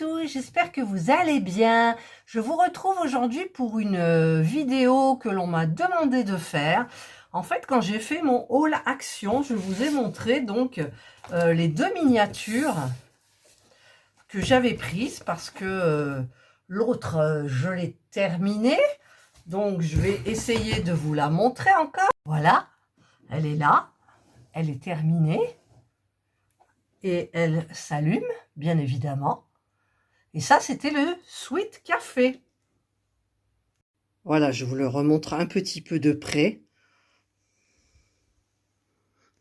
tous, j'espère que vous allez bien. Je vous retrouve aujourd'hui pour une vidéo que l'on m'a demandé de faire. En fait, quand j'ai fait mon haul action, je vous ai montré donc les deux miniatures que j'avais prises parce que l'autre, je l'ai terminée. Donc, je vais essayer de vous la montrer encore. Voilà, elle est là, elle est terminée. Et elle s'allume, bien évidemment. Et ça, c'était le Sweet Café. Voilà, je vous le remontre un petit peu de près.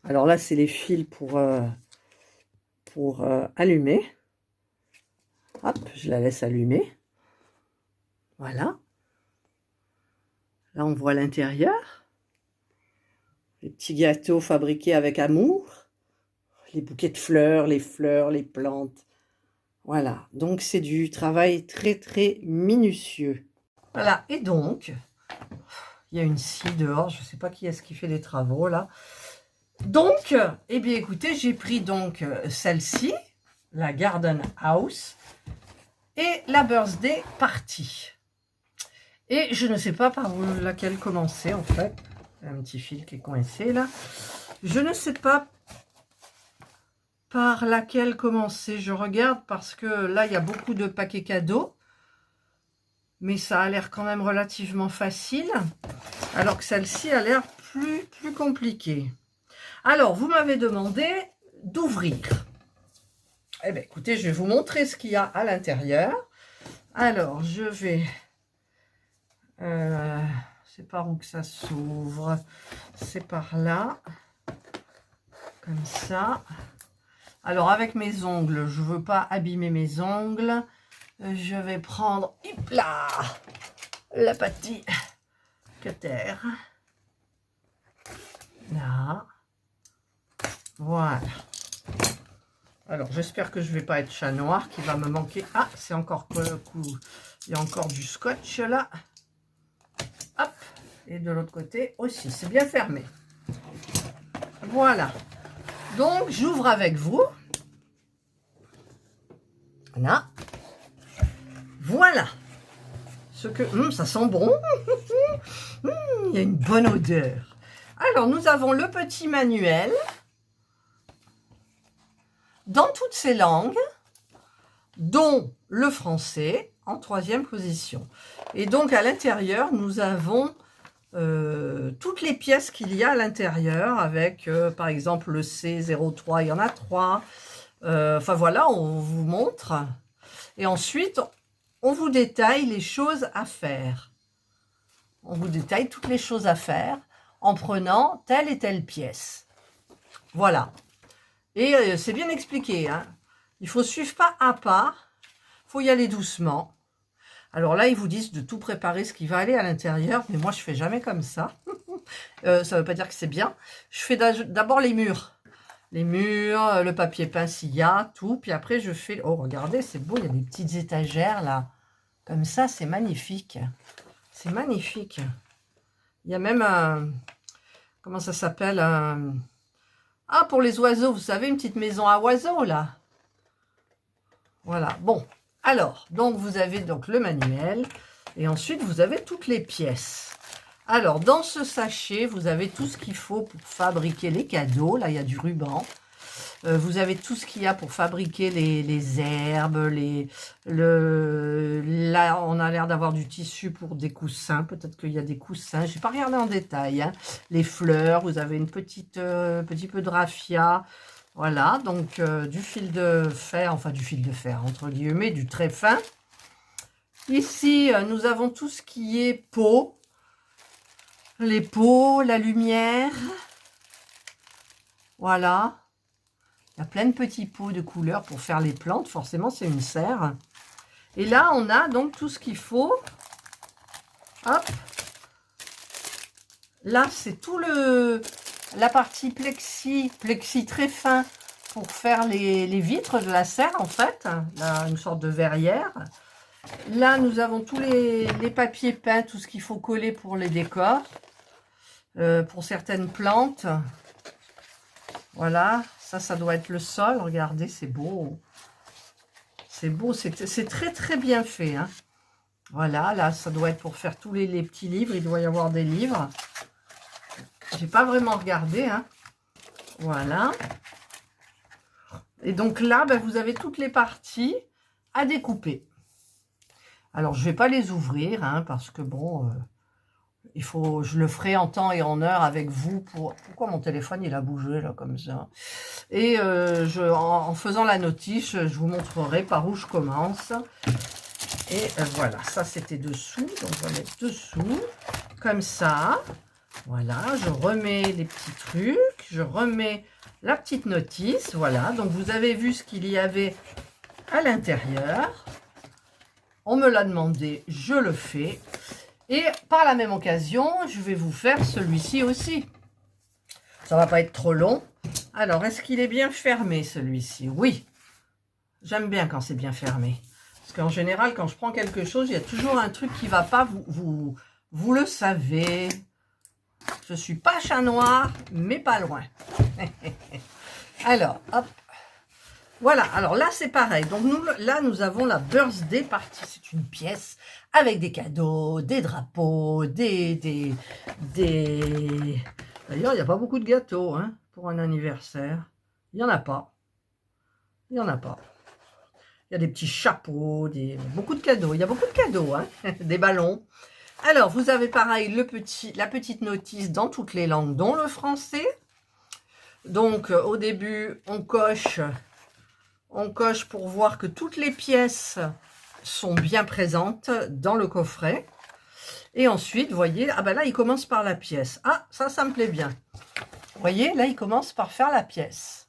Alors là, c'est les fils pour allumer. Hop, je la laisse allumer. Voilà. Là, on voit l'intérieur. Les petits gâteaux fabriqués avec amour. Les bouquets de fleurs, les plantes. Voilà, donc c'est du travail très très minutieux. Voilà, et donc, il y a une scie dehors, je ne sais pas qui est-ce qui fait les travaux là. Donc, eh bien écoutez, j'ai pris donc celle-ci, la Garden House, et la Birthday Party. Et je ne sais pas par laquelle commencer en fait. Un petit fil qui est coincé là. Je ne sais pas par laquelle commencer. Je regarde parce que là, il y a beaucoup de paquets cadeaux. Mais ça a l'air quand même relativement facile. Alors que celle-ci a l'air plus compliquée. Alors, vous m'avez demandé d'ouvrir. Eh bien, écoutez, je vais vous montrer ce qu'il y a à l'intérieur. Alors, je vais... c'est par où que ça s'ouvre? C'est par là. Comme ça. Alors, avec mes ongles, je ne veux pas abîmer mes ongles. Je vais prendre, hop là, la partie cutter. Là. Voilà. Alors, j'espère que je ne vais pas être chat noir, qui va me manquer. Ah, c'est encore il y a encore du scotch là. Hop. Et de l'autre côté aussi. C'est bien fermé. Voilà. Donc, j'ouvre avec vous. Là. Voilà. Ce que... ça sent bon. Il y a une bonne odeur. Alors, nous avons le petit manuel. Dans toutes ces langues, dont le français en 3e position. Et donc à l'intérieur, nous avons toutes les pièces qu'il y a à l'intérieur, avec par exemple le C03, il y en a 3. Enfin voilà, on vous montre. Et ensuite, on vous détaille les choses à faire. On vous détaille toutes les choses à faire en prenant telle et telle pièce. Voilà. Et c'est bien expliqué, hein. Il faut suivre pas à pas, il faut y aller doucement. Alors là, ils vous disent de tout préparer ce qui va aller à l'intérieur, mais moi, je fais jamais comme ça. Ça ne veut pas dire que c'est bien. Je fais d'abord les murs. Les murs, le papier peint s'il y a, tout. Puis après, je fais... Oh, regardez, c'est beau, il y a des petites étagères là. Comme ça, c'est magnifique. C'est magnifique. Il y a même un... Comment ça s'appelle Ah, pour les oiseaux, vous savez, une petite maison à oiseaux, là. Voilà, bon. Alors, donc, vous avez donc le manuel. Et ensuite, vous avez toutes les pièces. Alors, dans ce sachet, vous avez tout ce qu'il faut pour fabriquer les cadeaux. Là, il y a du ruban. Vous avez tout ce qu'il y a pour fabriquer les herbes. Là, on a l'air d'avoir du tissu pour des coussins. Peut-être qu'il y a des coussins. Je n'ai pas regardé en détail. Hein. Les fleurs, vous avez une petit peu de raffia. Voilà, donc du fil de fer, enfin du fil de fer, entre guillemets, du très fin. Ici, nous avons tout ce qui est peau. Les pots, la lumière. Voilà. Il y a plein de petits pots de couleurs pour faire les plantes. Forcément, c'est une serre. Et là, on a donc tout ce qu'il faut. Hop. Là, c'est tout la partie plexi très fin pour faire les vitres de la serre, en fait. Là, une sorte de verrière. Là, nous avons tous les papiers peints, tout ce qu'il faut coller pour les décors. Pour certaines plantes. Voilà. Ça doit être le sol. Regardez, c'est beau. C'est beau, c'est très très bien fait. Hein. Voilà, là, ça doit être pour faire tous les petits livres. Il doit y avoir des livres. J'ai pas vraiment regardé. Hein. Voilà. Et donc là, ben, vous avez toutes les parties à découper. Alors, je vais pas les ouvrir, hein, parce que bon, je le ferai en temps et en heure avec vous. Pourquoi mon téléphone, il a bougé là comme ça? Et en faisant la notice, je vous montrerai par où je commence. Et voilà, ça c'était dessous. Donc, on va mettre dessous, comme ça. Voilà, je remets les petits trucs. Je remets la petite notice. Voilà, donc vous avez vu ce qu'il y avait à l'intérieur. On me l'a demandé, je le fais. Et par la même occasion, je vais vous faire celui-ci aussi. Ça va pas être trop long. Alors, est-ce qu'il est bien fermé, celui-ci? Oui. J'aime bien quand c'est bien fermé. Parce qu'en général, quand je prends quelque chose, il y a toujours un truc qui va pas. Vous le savez. Je suis pas chat noir, mais pas loin. Alors, hop. Voilà, alors là, c'est pareil. Donc, nous avons la birthday party. C'est une pièce avec des cadeaux, des drapeaux, D'ailleurs, il n'y a pas beaucoup de gâteaux hein, pour un anniversaire. Il n'y en a pas. Il n'y en a pas. Il y a des petits chapeaux, beaucoup de cadeaux. Il y a beaucoup de cadeaux, hein, des ballons. Alors, vous avez pareil la petite notice dans toutes les langues, dont le français. Donc, au début, on coche pour voir que toutes les pièces sont bien présentes dans le coffret. Et ensuite, vous voyez, ah ben là, il commence par la pièce. Ah, ça me plaît bien. Vous voyez, là, il commence par faire la pièce.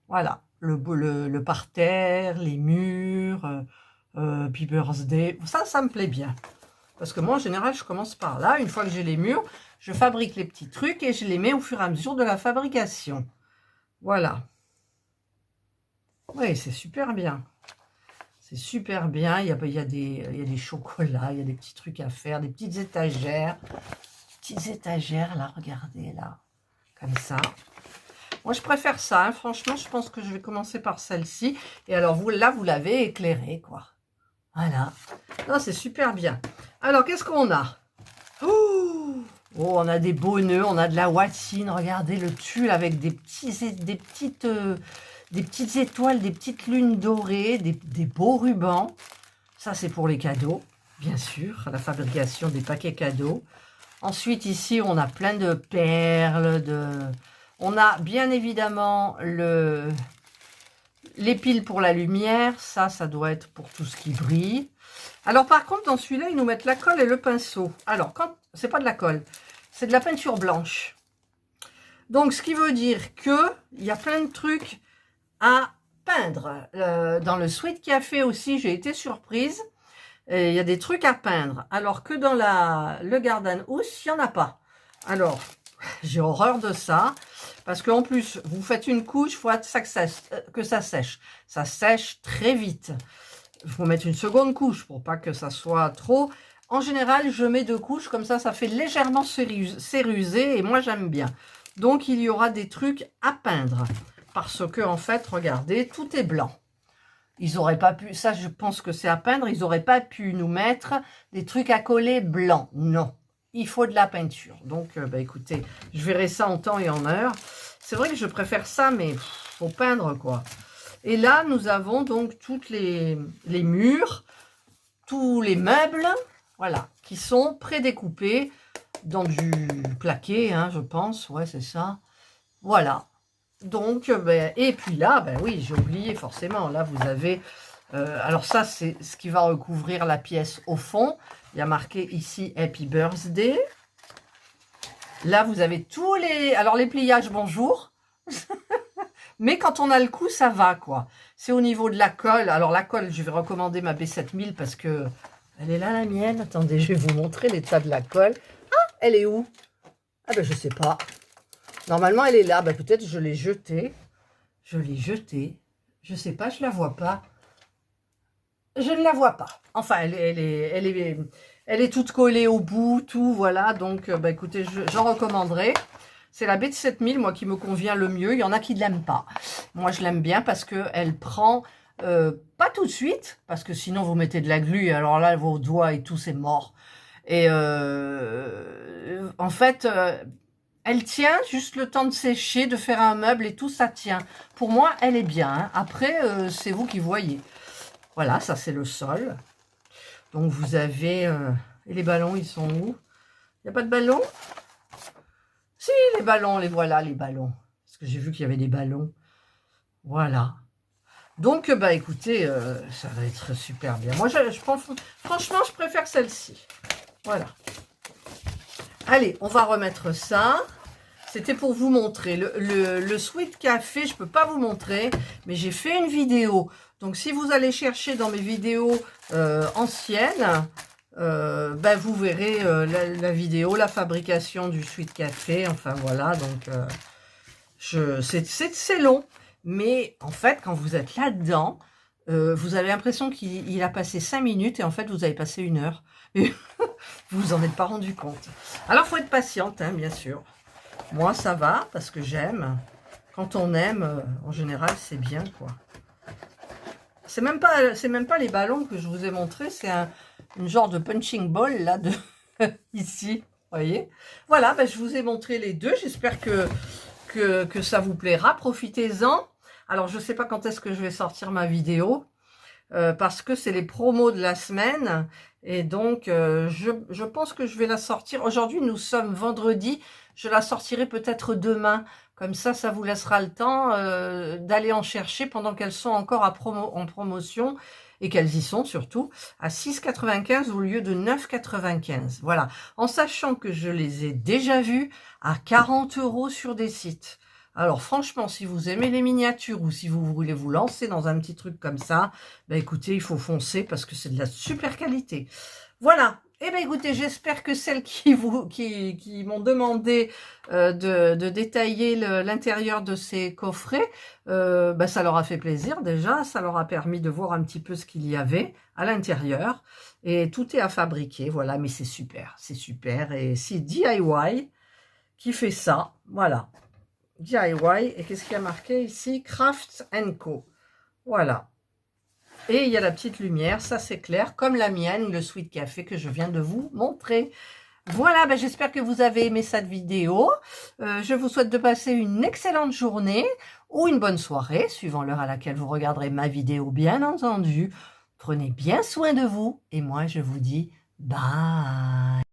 Voilà, le parterre, les murs, Happy Birthday. Ça me plaît bien. Parce que moi, en général, je commence par là. Une fois que j'ai les murs, je fabrique les petits trucs et je les mets au fur et à mesure de la fabrication. Voilà. Oui, c'est super bien. C'est super bien. Il y a des chocolats, il y a des petits trucs à faire, des petites étagères. Petites étagères, là, regardez, là. Comme ça. Moi, je préfère ça. Hein. Franchement, je pense que je vais commencer par celle-ci. Et alors, vous l'avez éclairé, quoi. Voilà. Non, c'est super bien. Alors, qu'est-ce qu'on a? Oh, on a des beaux nœuds, on a de la watine. Regardez le tulle avec des petites étoiles, des petites lunes dorées, des beaux rubans. Ça, c'est pour les cadeaux, bien sûr, la fabrication des paquets cadeaux. Ensuite, ici, on a plein de perles. On a bien évidemment les piles pour la lumière. Ça doit être pour tout ce qui brille. Alors, par contre, dans celui-là, ils nous mettent la colle et le pinceau. Alors, c'est pas de la colle, c'est de la peinture blanche. Donc, ce qui veut dire qu'il y a plein de trucs à peindre. Dans le Sweet Café aussi, j'ai été surprise. Il y a des trucs à peindre. Alors que dans le Garden House, il n'y en a pas. Alors, j'ai horreur de ça. Parce qu'en plus, vous faites une couche, il faut que ça sèche. Ça sèche très vite. Il faut mettre une seconde couche pour pas que ça soit trop. En général, je mets 2 couches. Comme ça fait légèrement cérusé. Et moi, j'aime bien. Donc, il y aura des trucs à peindre. Parce que, en fait, regardez, tout est blanc. Ils n'auraient pas pu, ça je pense que c'est à peindre, ils n'auraient pas pu nous mettre des trucs à coller blancs. Non, il faut de la peinture. Donc, écoutez, je verrai ça en temps et en heure. C'est vrai que je préfère ça, mais faut peindre, quoi. Et là, nous avons donc toutes les murs, tous les meubles, voilà, qui sont prédécoupés dans du plaqué, hein, je pense. Ouais, c'est ça. Voilà. Donc, et puis là, oui, j'ai oublié forcément. Là, vous avez... alors ça, c'est ce qui va recouvrir la pièce au fond. Il y a marqué ici Happy Birthday. Là, vous avez tous les... Alors, les pliages, bonjour. Mais quand on a le coup, ça va, quoi. C'est au niveau de la colle. Alors, la colle, je vais recommander ma B7000 parce que... Elle est là, la mienne. Attendez, je vais vous montrer l'état de la colle. Ah, elle est où? Ah, je sais pas. Normalement, elle est là. Peut-être je l'ai jetée. Je l'ai jetée. Je sais pas, je la vois pas. Je ne la vois pas. Enfin, elle est toute collée au bout, tout, voilà. Donc, écoutez, j'en recommanderai. C'est la B7000, moi, qui me convient le mieux. Il y en a qui ne l'aiment pas. Moi, je l'aime bien parce qu'elle prend Pas tout de suite, parce que sinon vous mettez de la glu, et alors là, vos doigts et tout, c'est mort. Et en fait, elle tient juste le temps de sécher, de faire un meuble et tout, ça tient. Pour moi, elle est bien. Hein. Après, c'est vous qui voyez. Voilà, ça c'est le sol. Donc vous avez... et les ballons, ils sont où? Il n'y a pas de ballons? Si, les ballons, les voilà, les ballons. Parce que j'ai vu qu'il y avait des ballons. Voilà. Donc, bah écoutez, ça va être super bien. Moi, franchement, je préfère celle-ci. Voilà. Allez, on va remettre ça. C'était pour vous montrer. Le Sweet Café, je ne peux pas vous montrer, mais j'ai fait une vidéo. Donc, si vous allez chercher dans mes vidéos anciennes, ben, vous verrez la vidéo, la fabrication du Sweet Café. Enfin, voilà. Donc, c'est long. Mais en fait, quand vous êtes là-dedans, vous avez l'impression qu'il a passé 5 minutes et en fait, vous avez passé 1 heure. Et vous vous en êtes pas rendu compte. Alors, il faut être patiente, hein, bien sûr. Moi, ça va parce que j'aime. Quand on aime, en général, c'est bien, quoi. C'est même pas les ballons que je vous ai montré, c'est une genre de punching ball, là, de ici, vous voyez. Voilà, ben, je vous ai montré les deux. J'espère que ça vous plaira. Profitez-en. Alors, je ne sais pas quand est-ce que je vais sortir ma vidéo, parce que c'est les promos de la semaine. Et donc, je pense que je vais la sortir. Aujourd'hui, nous sommes vendredi. Je la sortirai peut-être demain. Comme ça vous laissera le temps d'aller en chercher pendant qu'elles sont encore en promotion. Et qu'elles y sont surtout, à 6,95 au lieu de 9,95. Voilà. En sachant que je les ai déjà vues à 40 € sur des sites. Alors franchement, si vous aimez les miniatures ou si vous voulez vous lancer dans un petit truc comme ça, bah écoutez, il faut foncer parce que c'est de la super qualité. Voilà. Eh bien écoutez, j'espère que celles qui m'ont demandé de détailler l'intérieur de ces coffrets, bah, ça leur a fait plaisir déjà, ça leur a permis de voir un petit peu ce qu'il y avait à l'intérieur. Et tout est à fabriquer, voilà, mais c'est super, et c'est DIY qui fait ça, voilà. DIY, et qu'est-ce qu'il y a marqué ici? Crafts & Co. Voilà. Et il y a la petite lumière, ça c'est clair, comme la mienne, le Sweet Café que je viens de vous montrer. Voilà, ben j'espère que vous avez aimé cette vidéo. Je vous souhaite de passer une excellente journée ou une bonne soirée, suivant l'heure à laquelle vous regarderez ma vidéo, bien entendu. Prenez bien soin de vous et moi je vous dis bye.